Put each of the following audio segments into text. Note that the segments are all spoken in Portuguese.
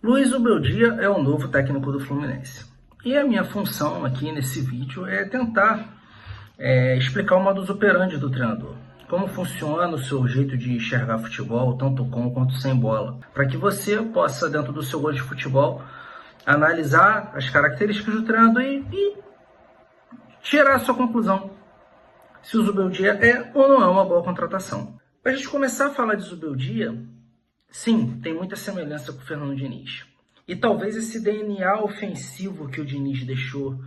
Luiz Zubeldia é o novo técnico do Fluminense. E a minha função aqui nesse vídeo é tentar explicar o modus operandi do treinador. Como funciona o seu jeito de enxergar futebol, tanto com quanto sem bola. Para que você possa, dentro do seu gosto de futebol, analisar as características do treinador e tirar a sua conclusão. Se o Zubeldia é ou não é uma boa contratação. Para a gente começar a falar de Zubeldia, sim, tem muita semelhança com o Fernando Diniz. E talvez esse DNA ofensivo que o Diniz deixou,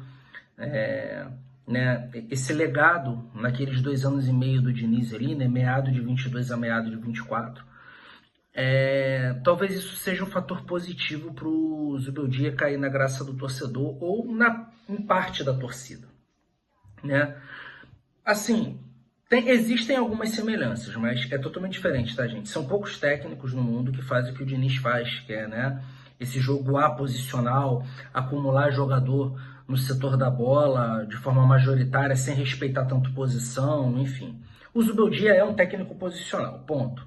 esse legado naqueles 2 anos e meio do Diniz ali, meado de 22 a meado de 24, talvez isso seja um fator positivo para o Zubeldia cair na graça do torcedor ou em parte da torcida. Assim, existem algumas semelhanças, mas é totalmente diferente, tá, gente? São poucos técnicos no mundo que fazem o que o Diniz faz, que é, esse jogo aposicional, acumular jogador no setor da bola de forma majoritária, sem respeitar tanto posição, enfim. O Zubeldia é um técnico posicional, ponto.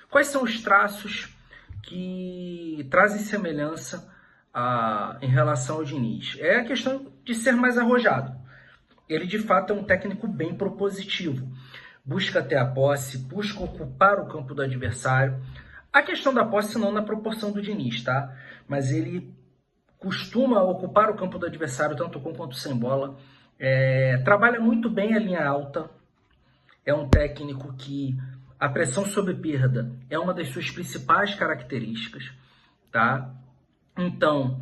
Quais são os traços que trazem semelhança em relação ao Diniz? É a questão de ser mais arrojado. Ele, de fato, é um técnico bem propositivo. Busca ter a posse, busca ocupar o campo do adversário. A questão da posse não na proporção do Diniz, tá? Mas ele costuma ocupar o campo do adversário, tanto com quanto sem bola. Trabalha muito bem a linha alta. É um técnico que a pressão sob perda é uma das suas principais características, tá? Então,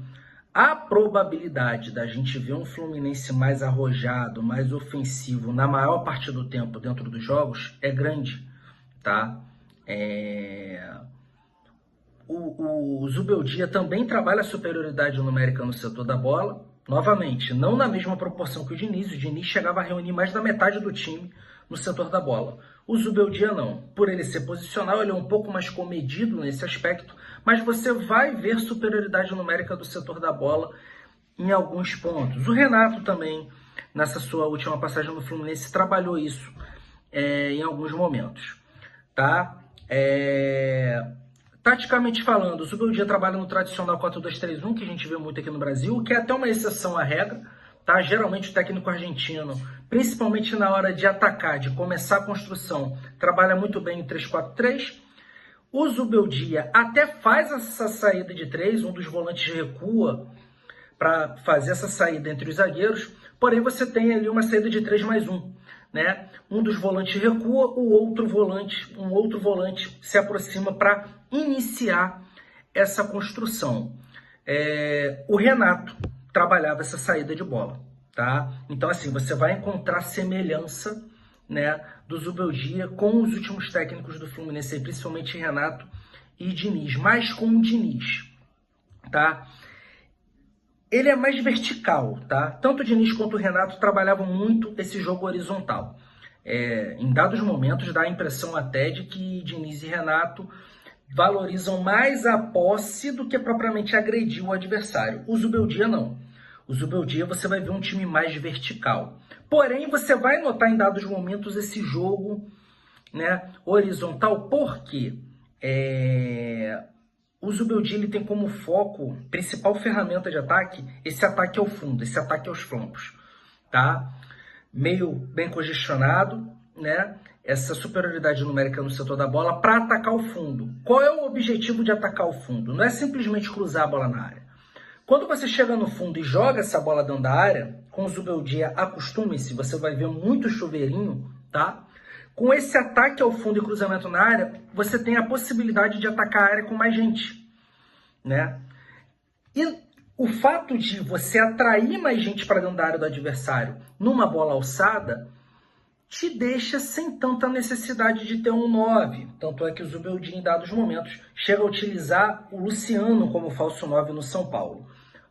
a probabilidade da gente ver um Fluminense mais arrojado, mais ofensivo na maior parte do tempo dentro dos jogos é grande, tá? O Zubeldia também trabalha a superioridade numérica no setor da bola, novamente, não na mesma proporção que o Diniz chegava a reunir mais da metade do time no setor da bola. O Zubeldia não, por ele ser posicional, ele é um pouco mais comedido nesse aspecto, mas você vai ver superioridade numérica do setor da bola em alguns pontos. O Renato também, nessa sua última passagem no Fluminense, trabalhou isso em alguns momentos, tá? Taticamente falando, o Zubeldia trabalha no tradicional 4-2-3-1, que a gente vê muito aqui no Brasil, que é até uma exceção à regra, tá? Geralmente o técnico argentino, principalmente na hora de atacar, de começar a construção, trabalha muito bem o 3-4-3. O Zubeldia até faz essa saída de 3, um dos volantes recua para fazer essa saída entre os zagueiros, porém você tem ali uma saída de 3+1, né? Um dos volantes recua, um outro volante se aproxima para iniciar essa construção. O Renato trabalhava essa saída de bola, tá? Então, assim, você vai encontrar semelhança, né, do Zubeldia com os últimos técnicos do Fluminense, principalmente Renato e Diniz, mais com o Diniz, tá? Ele é mais vertical, tá? Tanto o Diniz quanto o Renato trabalhavam muito esse jogo horizontal. Em dados momentos dá a impressão até de que Diniz e Renato valorizam mais a posse do que propriamente agredir o adversário. O Zubeldia não. O Zubeldia você vai ver um time mais vertical. Porém, você vai notar em dados momentos esse jogo, né, horizontal, porque o Zubeldia ele tem como foco, principal ferramenta de ataque, esse ataque ao fundo, esse ataque aos flancos, tá? Meio bem congestionado, né? Essa superioridade numérica no setor da bola para atacar o fundo. Qual é o objetivo de atacar o fundo? Não é simplesmente cruzar a bola na área. Quando você chega no fundo e joga essa bola dentro da área, com o Zubeldia, acostume-se, você vai ver muito chuveirinho, tá? Com esse ataque ao fundo e cruzamento na área, você tem a possibilidade de atacar a área com mais gente, né? E o fato de você atrair mais gente para dentro da área do adversário numa bola alçada te deixa sem tanta necessidade de ter um 9. Tanto é que o Zubeldia, em dados momentos, chega a utilizar o Luciano como falso 9 no São Paulo.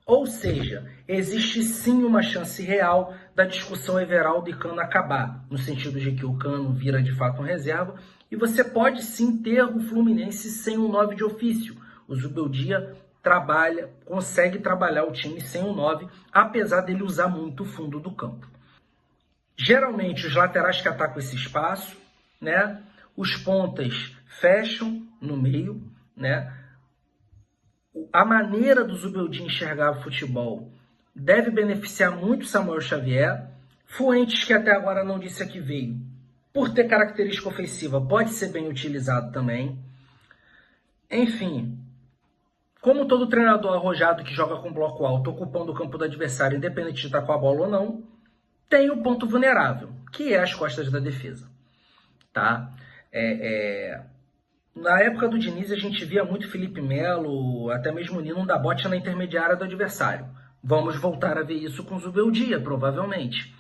Ou seja, existe sim uma chance real da discussão Everaldo e Cano acabar, no sentido de que o Cano vira de fato um reserva, e você pode sim ter o Fluminense sem um 9 de ofício. O Zubeldia consegue trabalhar o time sem um 9, apesar dele usar muito o fundo do campo. Geralmente os laterais que atacam esse espaço, né? Os pontas fecham no meio, né? a maneira do Zubeldia enxergar o futebol deve beneficiar muito Samuel Xavier. Fuentes, que até agora não disse a que veio, por ter característica ofensiva, pode ser bem utilizado também. Enfim, como todo treinador arrojado que joga com bloco alto, ocupando o campo do adversário, independente de estar com a bola ou não, tem o ponto vulnerável, que é as costas da defesa. Tá? Na época do Diniz, a gente via muito Felipe Melo, até mesmo o Nino, dar bote na intermediária do adversário. Vamos voltar a ver isso com o Zubeldia, provavelmente.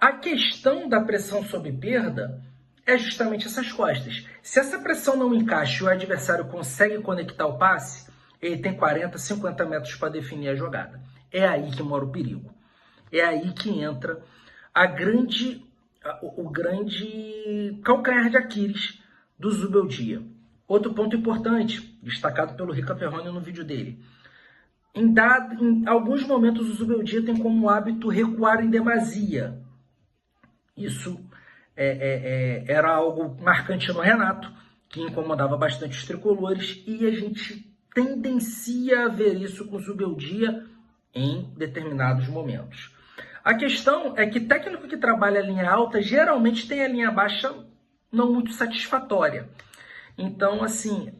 A questão da pressão sob perda é justamente essas costas. Se essa pressão não encaixa e o adversário consegue conectar o passe, ele tem 40, 50 metros para definir a jogada. É aí que mora o perigo. É aí que entra o grande calcanhar de Aquiles do Zubeldia. Outro ponto importante, destacado pelo Rica Perrone no vídeo dele. Em alguns momentos o Zubeldia tem como hábito recuar em demasia. Isso era algo marcante no Renato, que incomodava bastante os tricolores, e a gente tendencia a ver isso com o Zubeldia em determinados momentos. A questão é que técnico que trabalha a linha alta geralmente tem a linha baixa não muito satisfatória. Então, assim,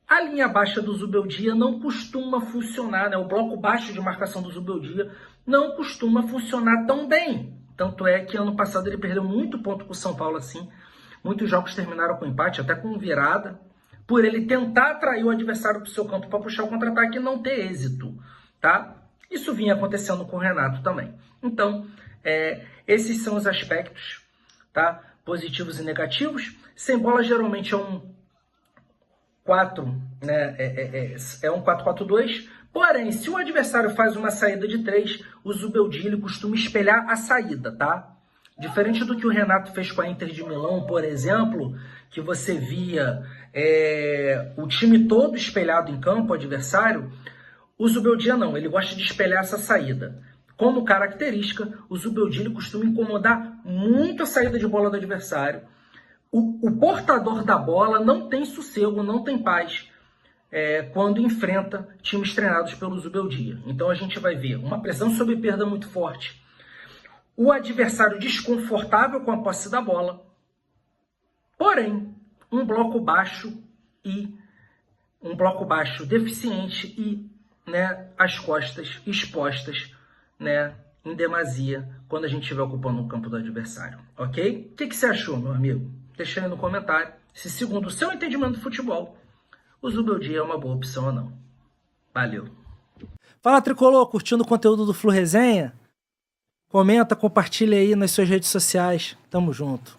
a linha baixa do Zubeldia não costuma funcionar, né? O bloco baixo de marcação do Zubeldia não costuma funcionar tão bem. Tanto é que ano passado ele perdeu muito ponto com o São Paulo, assim. Muitos jogos terminaram com empate, até com virada, por ele tentar atrair o adversário para o seu campo para puxar o contra-ataque e não ter êxito, tá? Isso vinha acontecendo com o Renato também. Então, esses são os aspectos, tá? Positivos e negativos. Sem bola geralmente é um 4, né? É um 4-4-2. Porém, se o adversário faz uma saída de 3, o Zubeldia ele costuma espelhar a saída, tá? Diferente do que o Renato fez com a Inter de Milão, por exemplo, que você via o time todo espelhado em campo, o adversário, o Zubeldia não, ele gosta de espelhar essa saída. Como característica, o Zubeldia ele costuma incomodar muito a saída de bola do adversário. O portador da bola não tem sossego, não tem paz quando enfrenta times treinados pelo Zubeldia. Então a gente vai ver uma pressão sob perda muito forte, o adversário desconfortável com a posse da bola, porém um bloco baixo deficiente e, né, as costas expostas, né, em demasia quando a gente estiver ocupando o campo do adversário, ok? O que você achou, meu amigo? Deixa aí no comentário se, segundo o seu entendimento do futebol, o Zubeldia é uma boa opção ou não. Valeu! Fala, Tricolor, curtindo o conteúdo do Flu Resenha? Comenta, compartilha aí nas suas redes sociais. Tamo junto.